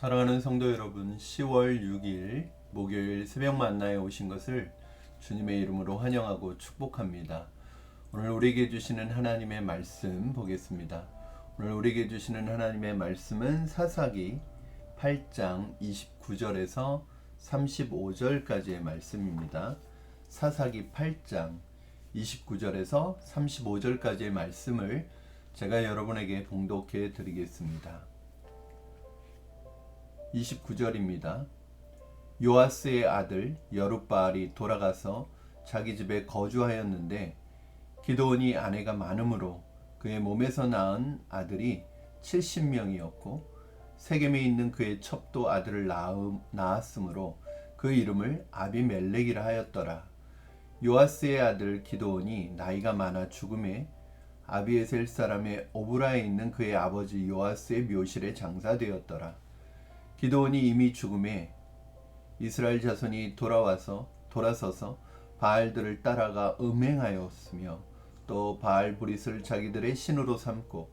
사랑하는 성도 여러분, 10월 6일 목요일 새벽 만나에 오신 것을 주님의 이름으로 환영하고 축복합니다. 오늘 우리에게 주시는 하나님의 말씀 보겠습니다. 오늘 우리에게 주시는 하나님의 말씀은 사사기 8장 29절에서 35절까지의 말씀입니다. 사사기 8장 29절에서 35절까지의 말씀을 제가 여러분에게 봉독해 드리겠습니다. 29절입니다. 요아스의 아들 여룻바알이 돌아가서 자기 집에 거주하였는데 기드온이 아내가 많으므로 그의 몸에서 낳은 아들이 70명이었고 세겜에 있는 그의 첩도 아들을 낳았으므로 그 이름을 아비멜렉이라 하였더라. 요아스의 아들 기드온이 나이가 많아 죽음에 아비에셀 사람의 오브라에 있는 그의 아버지 요아스의 묘실에 장사되었더라. 기드온이 이미 죽음에 이스라엘 자손이 돌아서서 바알들을 따라가 음행하였으며 또 바알 브릿을 자기들의 신으로 삼고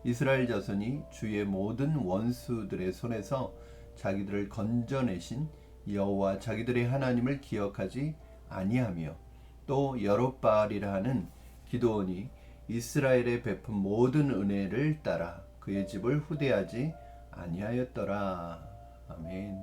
이스라엘 자손이 주의 모든 원수들의 손에서 자기들을 건져내신 여호와 자기들의 하나님을 기억하지 아니하며 또 여롯바알이라 하는 기드온이 이스라엘에 베푼 모든 은혜를 따라 그의 집을 후대하지 아니하였더라. 아멘.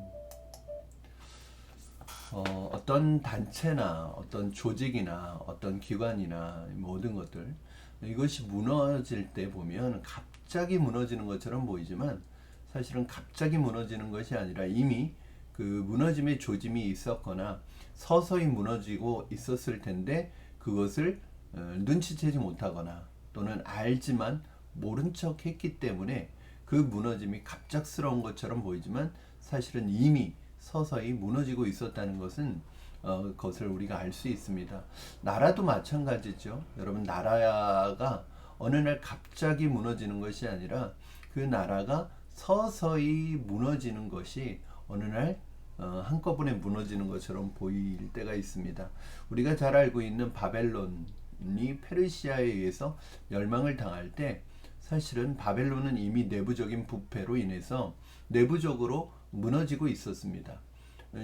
어떤 단체나 어떤 조직이나 어떤 기관이나 모든 것들 이것이 무너질 때 보면 갑자기 무너지는 것처럼 보이지만 사실은 갑자기 무너지는 것이 아니라 이미 그 무너짐의 조짐이 있었거나 서서히 무너지고 있었을 텐데 그것을 눈치채지 못하거나 또는 알지만 모른 척 했기 때문에 그 무너짐이 갑작스러운 것처럼 보이지만 사실은 이미 서서히 무너지고 있었다는 것을 우리가 알 수 있습니다. 나라도 마찬가지죠. 여러분, 나라가 어느 날 갑자기 무너지는 것이 아니라 그 나라가 서서히 무너지는 것이 어느 날 한꺼번에 무너지는 것처럼 보일 때가 있습니다. 우리가 잘 알고 있는 바벨론이 페르시아에 의해서 멸망을 당할 때 사실은 바벨론은 이미 내부적인 부패로 인해서 내부적으로 무너지고 있었습니다.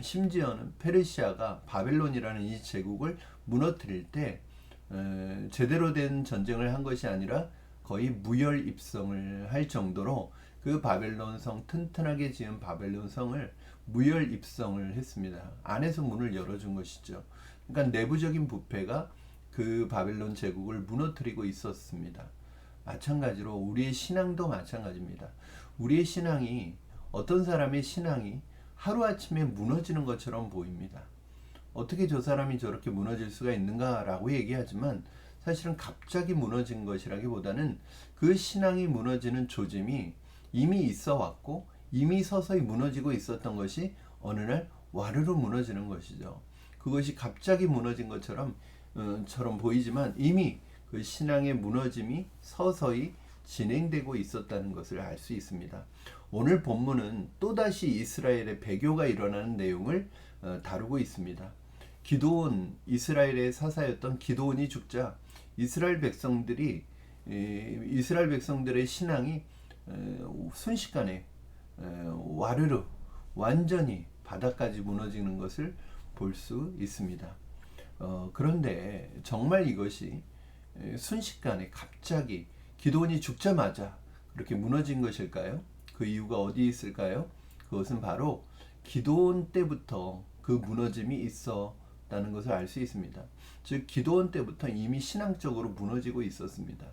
심지어는 페르시아가 바벨론이라는 이 제국을 무너뜨릴 때 제대로 된 전쟁을 한 것이 아니라 거의 무혈 입성을 할 정도로 그 바벨론 성, 튼튼하게 지은 바벨론 성을 무혈 입성을 했습니다. 안에서 문을 열어준 것이죠. 그러니까 내부적인 부패가 그 바벨론 제국을 무너뜨리고 있었습니다. 마찬가지로 우리의 신앙도 마찬가지입니다. 우리의 신앙이, 어떤 사람의 신앙이 하루아침에 무너지는 것처럼 보입니다. 어떻게 저 사람이 저렇게 무너질 수가 있는가라고 얘기하지만 사실은 갑자기 무너진 것이라기보다는 그 신앙이 무너지는 조짐이 이미 있어 왔고 이미 서서히 무너지고 있었던 것이 어느 날 와르르 무너지는 것이죠. 그것이 갑자기 무너진 것처럼 보이지만 이미 그 신앙의 무너짐이 서서히 진행되고 있었다는 것을 알 수 있습니다. 오늘 본문은 또다시 이스라엘의 배교가 일어나는 내용을 다루고 있습니다. 이스라엘의 사사였던 기드온이 죽자 이스라엘 백성들의 신앙이 순식간에 와르르 완전히 바닥까지 무너지는 것을 볼 수 있습니다. 그런데 정말 이것이 순식간에 갑자기 기드온이 죽자마자 그렇게 무너진 것일까요? 그 이유가 어디 있을까요? 그것은 바로 기드온 때부터 그 무너짐이 있었다는 것을 알 수 있습니다. 즉 기드온 때부터 이미 신앙적으로 무너지고 있었습니다.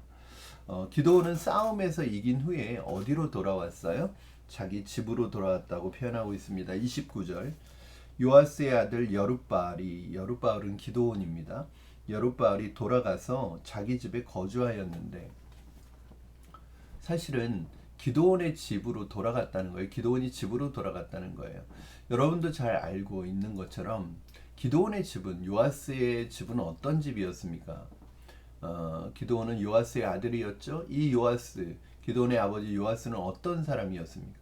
기드온은 싸움에서 이긴 후에 어디로 돌아왔어요? 자기 집으로 돌아왔다고 표현하고 있습니다. 29절 요아스의 아들 여룻바알은 기드온입니다. 여룻바알이 돌아가서 자기 집에 거주하였는데 사실은 기드온의 집으로 돌아갔다는 거예요. 기드온이 집으로 돌아갔다는 거예요. 여러분도 잘 알고 있는 것처럼 기드온의 집은, 요아스의 집은 어떤 집이었습니까? 기드온은 요아스의 아들이었죠. 기드온의 아버지 요아스는 어떤 사람이었습니까?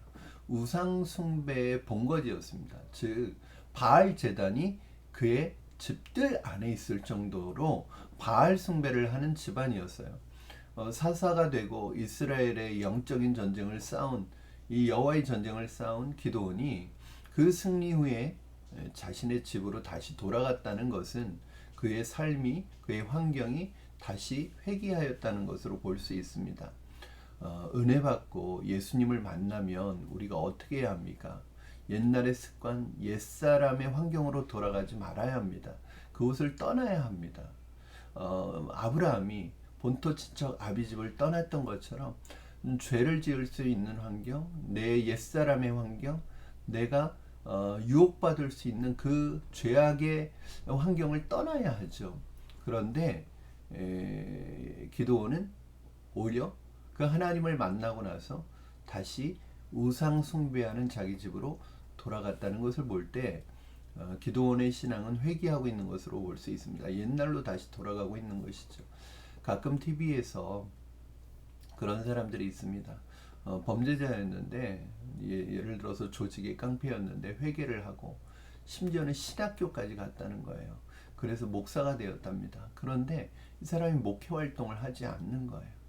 우상 숭배의 본거지였습니다. 즉 바알 제단이 그의 집들 안에 있을 정도로 바알 숭배를 하는 집안이었어요. 사사가 되고 이스라엘의 영적인 전쟁을 싸운 이 여호와의 전쟁을 싸운 기드온이 그 승리 후에 자신의 집으로 다시 돌아갔다는 것은 그의 삶이, 그의 환경이 다시 회귀하였다는 것으로 볼 수 있습니다. 은혜 받고 예수님을 만나면 우리가 어떻게 해야 합니까? 옛날의 습관, 옛사람의 환경으로 돌아가지 말아야 합니다. 그곳을 떠나야 합니다. 아브라함이 본토 친척 아비집을 떠났던 것처럼 죄를 지을 수 있는 환경, 내 옛사람의 환경, 내가 유혹받을 수 있는 그 죄악의 환경을 떠나야 하죠. 그런데 기드온은 오히려 그 하나님을 만나고 나서 다시 우상 숭배하는 자기 집으로 돌아갔다는 것을 볼 때 기드온의 신앙은 회귀하고 있는 것으로 볼 수 있습니다. 옛날로 다시 돌아가고 있는 것이죠. 가끔 TV에서 그런 사람들이 있습니다. 범죄자였는데 예를 들어서 조직의 깡패였는데 회개를 하고 심지어는 신학교까지 갔다는 거예요. 그래서 목사가 되었답니다. 그런데 이 사람이 목회 활동을 하지 않는 거예요.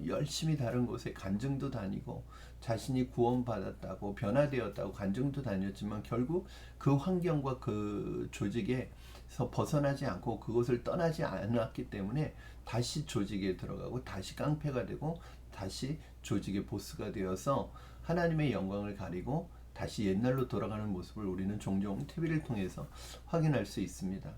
열심히 다른 곳에 간증도 다니고 자신이 구원받았다고 변화되었다고 간증도 다녔지만 결국 그 환경과 그 조직에서 벗어나지 않고 그곳을 떠나지 않았기 때문에 다시 조직에 들어가고 다시 깡패가 되고 다시 조직의 보스가 되어서 하나님의 영광을 가리고 다시 옛날로 돌아가는 모습을 우리는 종종 TV를 통해서 확인할 수 있습니다.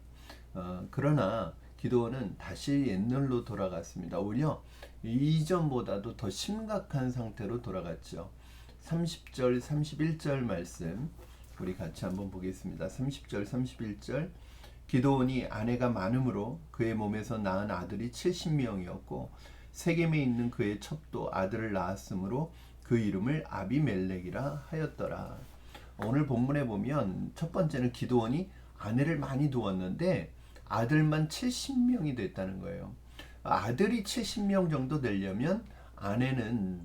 그러나 기드온은 다시 옛날로 돌아갔습니다. 오히려 이전보다도 더 심각한 상태로 돌아갔죠. 30절, 31절 말씀 우리 같이 한번 보겠습니다. 30절, 31절 기드온이 아내가 많음으로 그의 몸에서 낳은 아들이 70명이었고 세겜에 있는 그의 첩도 아들을 낳았으므로 그 이름을 아비멜렉이라 하였더라. 오늘 본문에 보면 첫 번째는 기드온이 아내를 많이 두었는데 아들만 70명이 됐다는 거예요. 아들이 70명 정도 되려면 아내는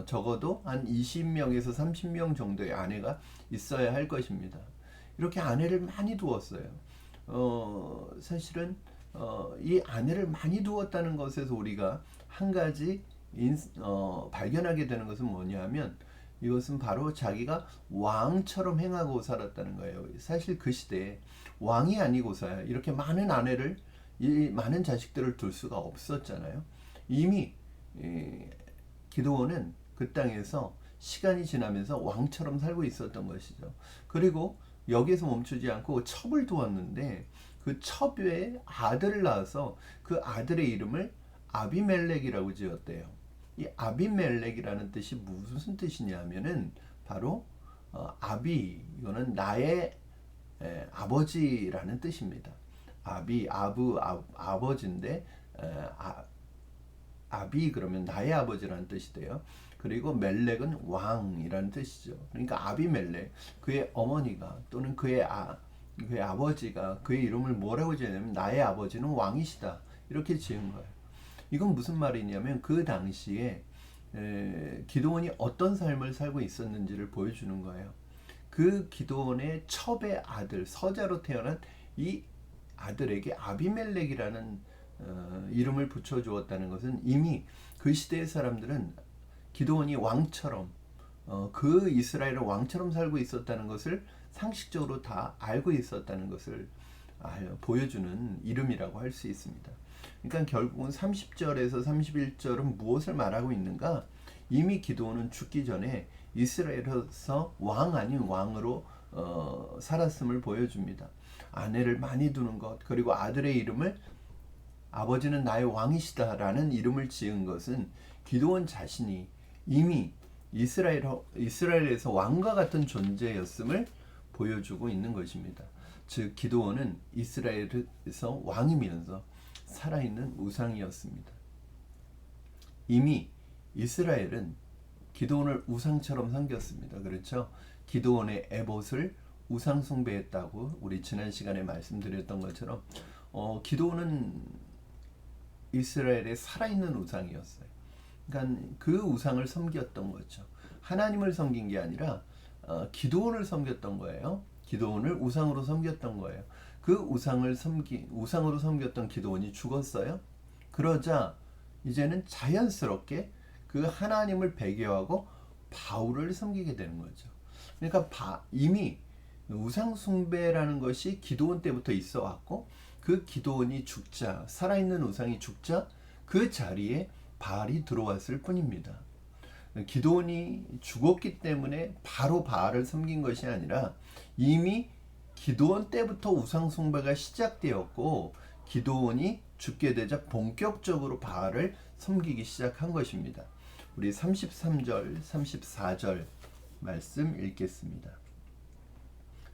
적어도 한 20명에서 30명 정도의 아내가 있어야 할 것입니다. 이렇게 아내를 많이 두었어요. 사실은 이 아내를 많이 두었다는 것에서 우리가 한 가지 발견하게 되는 것은 뭐냐면 이것은 바로 자기가 왕처럼 행하고 살았다는 거예요. 사실 그 시대에 왕이 아니고서야 이렇게 많은 아내를 이 많은 자식들을 둘 수가 없었잖아요. 이미 기드온은 그 땅에서 시간이 지나면서 왕처럼 살고 있었던 것이죠. 그리고 여기에서 멈추지 않고 첩을 두었는데 그 첩에 아들을 낳아서 그 아들의 이름을 아비멜렉이라고 지었대요. 이 아비멜렉이라는 뜻이 무슨 뜻이냐면은 바로 아비 이거는 나의 아버지라는 뜻입니다. 아비 아버지인데 아비 그러면 나의 아버지라는 뜻이 돼요. 그리고 멜렉은 왕이라는 뜻이죠. 그러니까 아비멜렉 그의 어머니가 또는 그의 아버지가 그의 이름을 뭐라고 지었냐면 나의 아버지는 왕이시다 이렇게 지은 거예요. 이건 무슨 말이냐면 그 당시에 기드온이 어떤 삶을 살고 있었는지를 보여주는 거예요. 그 기드온의 첩의 아들 서자로 태어난 이 아들에게 아비멜렉이라는 이름을 붙여주었다는 것은 이미 그 시대의 사람들은 기드온이 왕처럼 그 이스라엘의 왕처럼 살고 있었다는 것을 상식적으로 다 알고 있었다는 것을 보여주는 이름이라고 할 수 있습니다. 그러니까 결국은 30절에서 31절은 무엇을 말하고 있는가? 이미 기드온은 죽기 전에 이스라엘에서 왕 아닌 왕으로 살았음을 보여줍니다. 아내를 많이 두는 것 그리고 아들의 이름을 아버지는 나의 왕이시다라는 이름을 지은 것은 기드온 자신이 이미 이스라엘에서 왕과 같은 존재였음을 보여주고 있는 것입니다. 즉 기드온은 이스라엘에서 왕이면서 살아있는 우상이었습니다. 이미 이스라엘은 기드온을 우상처럼 섬겼습니다. 그렇죠? 기드온의 에봇을 우상 숭배했다고 우리 지난 시간에 말씀드렸던 것처럼 기드온은 이스라엘의 살아있는 우상이었어요. 그러니까 그 우상을 섬겼던 거죠. 하나님을 섬긴 게 아니라 기드온을 섬겼던 거예요. 기드온을 우상으로 섬겼던 거예요. 그 우상으로 섬겼던 기드온이 죽었어요. 그러자 이제는 자연스럽게 그 하나님을 배교하고 바울을 섬기게 되는 거죠. 그러니까 이미 우상 숭배라는 것이 기드온 때부터 있어 왔고, 그 기드온이 죽자, 살아있는 우상이 죽자 그 자리에 바알이 들어왔을 뿐입니다. 기드온이 죽었기 때문에 바로 바알을 섬긴 것이 아니라 이미 기드온 때부터 우상 숭배가 시작되었고, 기드온이 죽게 되자 본격적으로 바알을 섬기기 시작한 것입니다. 우리 33절, 34절 말씀 읽겠습니다.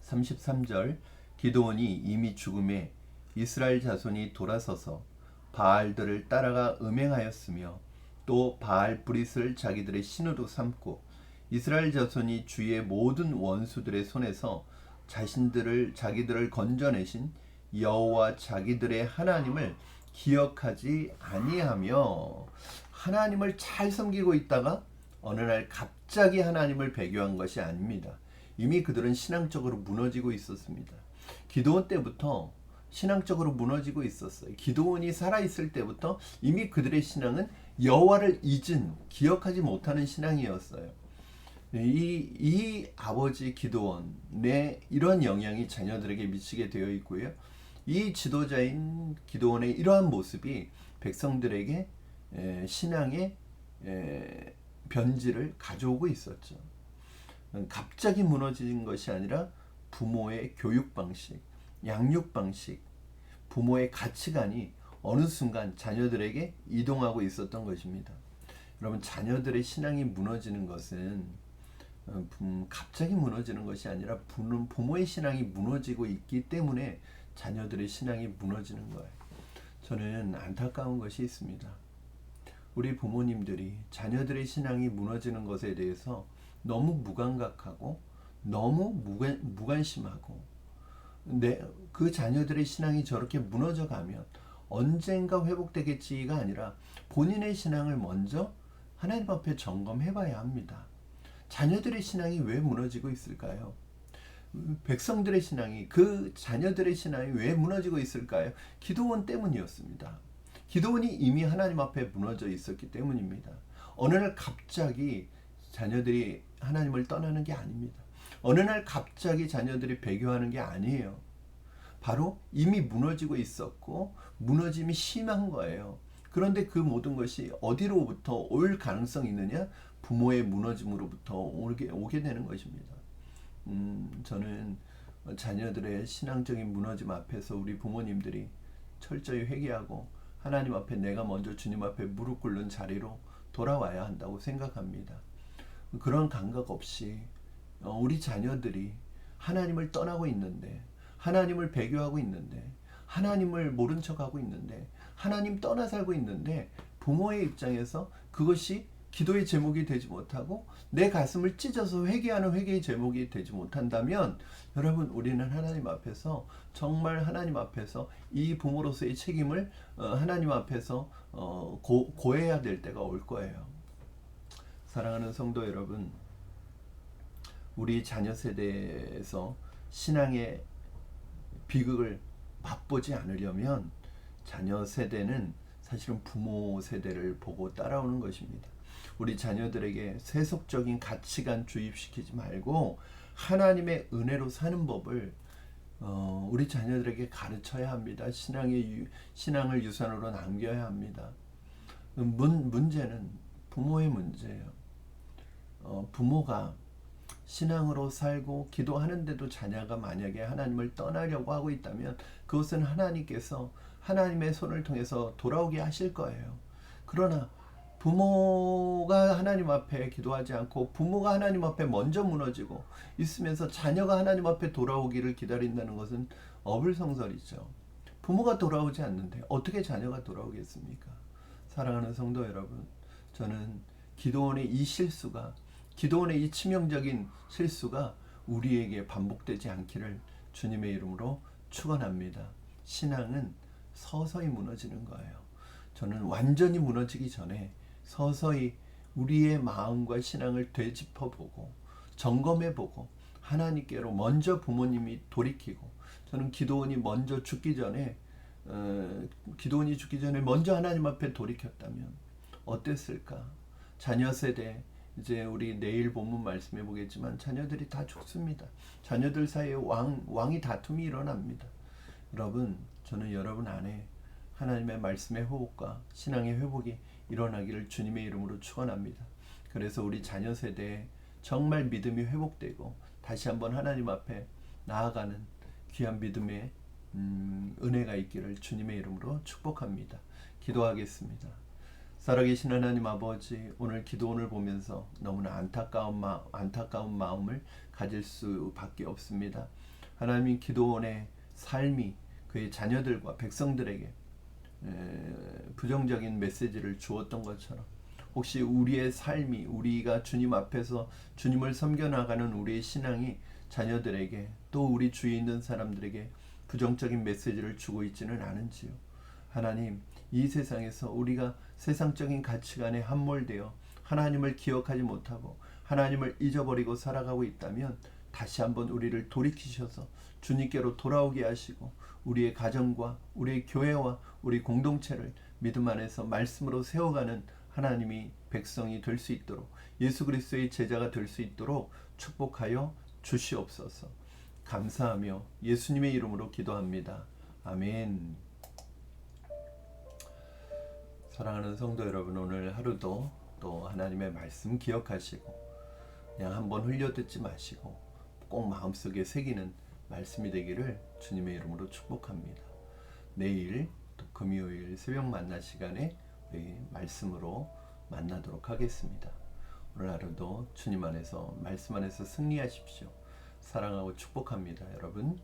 33절, 기드온이 이미 죽음에 이스라엘 자손이 돌아서서 바알들을 따라가 음행하였으며 또 바알 브릿을 자기들의 신으로 삼고 이스라엘 자손이 주의 모든 원수들의 손에서 자기들을 건져내신 여호와 자기들의 하나님을 기억하지 아니하며, 하나님을 잘 섬기고 있다가 어느 날 갑자기 하나님을 배교한 것이 아닙니다. 이미 그들은 신앙적으로 무너지고 있었습니다. 기드온 때부터 신앙적으로 무너지고 있었어요. 기드온이 살아있을 때부터 이미 그들의 신앙은 여호와를 잊은, 기억하지 못하는 신앙이었어요. 이 아버지 기드온의 이런 영향이 자녀들에게 미치게 되어 있고요. 이 지도자인 기드온의 이러한 모습이 백성들에게 신앙의 변질을 가져오고 있었죠. 갑자기 무너진 것이 아니라 부모의 교육 방식, 양육 방식, 부모의 가치관이 어느 순간 자녀들에게 이동하고 있었던 것입니다. 여러분, 자녀들의 신앙이 무너지는 것은 갑자기 무너지는 것이 아니라 부모의 신앙이 무너지고 있기 때문에 자녀들의 신앙이 무너지는 거예요. 저는 안타까운 것이 있습니다. 우리 부모님들이 자녀들의 신앙이 무너지는 것에 대해서 너무 무감각하고 너무 무관심하고, 그 자녀들의 신앙이 저렇게 무너져 가면 언젠가 회복되겠지가 아니라 본인의 신앙을 먼저 하나님 앞에 점검해 봐야 합니다. 자녀들의 신앙이 왜 무너지고 있을까요? 백성들의 신앙이, 그 자녀들의 신앙이 왜 무너지고 있을까요? 기드온 때문이었습니다. 기드온이 이미 하나님 앞에 무너져 있었기 때문입니다. 어느 날 갑자기 자녀들이 하나님을 떠나는 게 아닙니다. 어느 날 갑자기 자녀들이 배교하는 게 아니에요. 바로 이미 무너지고 있었고 무너짐이 심한 거예요. 그런데 그 모든 것이 어디로부터 올 가능성이 있느냐? 부모의 무너짐으로부터 오게 되는 것입니다. 저는 자녀들의 신앙적인 무너짐 앞에서 우리 부모님들이 철저히 회개하고 하나님 앞에 내가 먼저 주님 앞에 무릎 꿇는 자리로 돌아와야 한다고 생각합니다. 그런 감각 없이 우리 자녀들이 하나님을 떠나고 있는데, 하나님을 배교하고 있는데, 하나님을 모른 척하고 있는데, 하나님 떠나 살고 있는데, 부모의 입장에서 그것이 기도의 제목이 되지 못하고 내 가슴을 찢어서 회개하는 회개의 제목이 되지 못한다면, 여러분, 우리는 하나님 앞에서, 정말 하나님 앞에서 이 부모로서의 책임을 하나님 앞에서 고해야 될 때가 올 거예요. 사랑하는 성도 여러분, 우리 자녀 세대에서 신앙의 비극을 맛보지 않으려면 자녀 세대는 사실은 부모 세대를 보고 따라오는 것입니다. 우리 자녀들에게 세속적인 가치관 주입시키지 말고 하나님의 은혜로 사는 법을 우리 자녀들에게 가르쳐야 합니다. 신앙을 유산으로 남겨야 합니다. 문제는 부모의 문제예요. 부모가 신앙으로 살고 기도하는데도 자녀가 만약에 하나님을 떠나려고 하고 있다면 그것은 하나님께서 하나님의 손을 통해서 돌아오게 하실 거예요. 그러나 부모가 하나님 앞에 기도하지 않고 부모가 하나님 앞에 먼저 무너지고 있으면서 자녀가 하나님 앞에 돌아오기를 기다린다는 것은 어불성설이죠. 부모가 돌아오지 않는데 어떻게 자녀가 돌아오겠습니까? 사랑하는 성도 여러분, 저는 기드온의 이 실수가, 기드온의 이 치명적인 실수가 우리에게 반복되지 않기를 주님의 이름으로 축원합니다. 신앙은 서서히 무너지는 거예요. 저는 완전히 무너지기 전에 서서히 우리의 마음과 신앙을 되짚어보고 점검해보고 하나님께로 먼저 부모님이 돌이키고, 저는 기드온이 죽기 전에 먼저 하나님 앞에 돌이켰다면 어땠을까? 자녀 세대, 이제 우리 내일 본문 말씀해 보겠지만 자녀들이 다 죽습니다. 자녀들 사이에 왕이 다툼이 일어납니다. 여러분, 저는 여러분 안에 하나님의 말씀의 회복과 신앙의 회복이 일어나기를 주님의 이름으로 축원합니다. 그래서 우리 자녀 세대에 정말 믿음이 회복되고 다시 한번 하나님 앞에 나아가는 귀한 믿음의 은혜가 있기를 주님의 이름으로 축복합니다. 기도하겠습니다. 살아계신 하나님 아버지, 오늘 기도원을 보면서 너무나 안타까운 마음을 가질 수밖에 없습니다. 하나님, 기도원의 삶이 그의 자녀들과 백성들에게 부정적인 메시지를 주었던 것처럼 혹시 우리의 삶이, 우리가 주님 앞에서 주님을 섬겨나가는 우리의 신앙이 자녀들에게 또 우리 주위에 있는 사람들에게 부정적인 메시지를 주고 있지는 않은지요. 하나님, 이 세상에서 우리가 세상적인 가치관에 함몰되어 하나님을 기억하지 못하고 하나님을 잊어버리고 살아가고 있다면 다시 한번 우리를 돌이키셔서 주님께로 돌아오게 하시고 우리의 가정과 우리의 교회와 우리 공동체를 믿음 안에서 말씀으로 세워가는 하나님이 백성이 될 수 있도록, 예수 그리스도의 제자가 될 수 있도록 축복하여 주시옵소서. 감사하며 예수님의 이름으로 기도합니다. 아멘. 사랑하는 성도 여러분, 오늘 하루도 또 하나님의 말씀 기억하시고 그냥 한번 흘려듣지 마시고 꼭 마음속에 새기는 말씀이 되기를 주님의 이름으로 축복합니다. 내일 또 금요일 새벽 만나 시간에 우리 말씀으로 만나도록 하겠습니다. 오늘 하루도 주님 안에서 말씀 안에서 승리하십시오. 사랑하고 축복합니다. 여러분.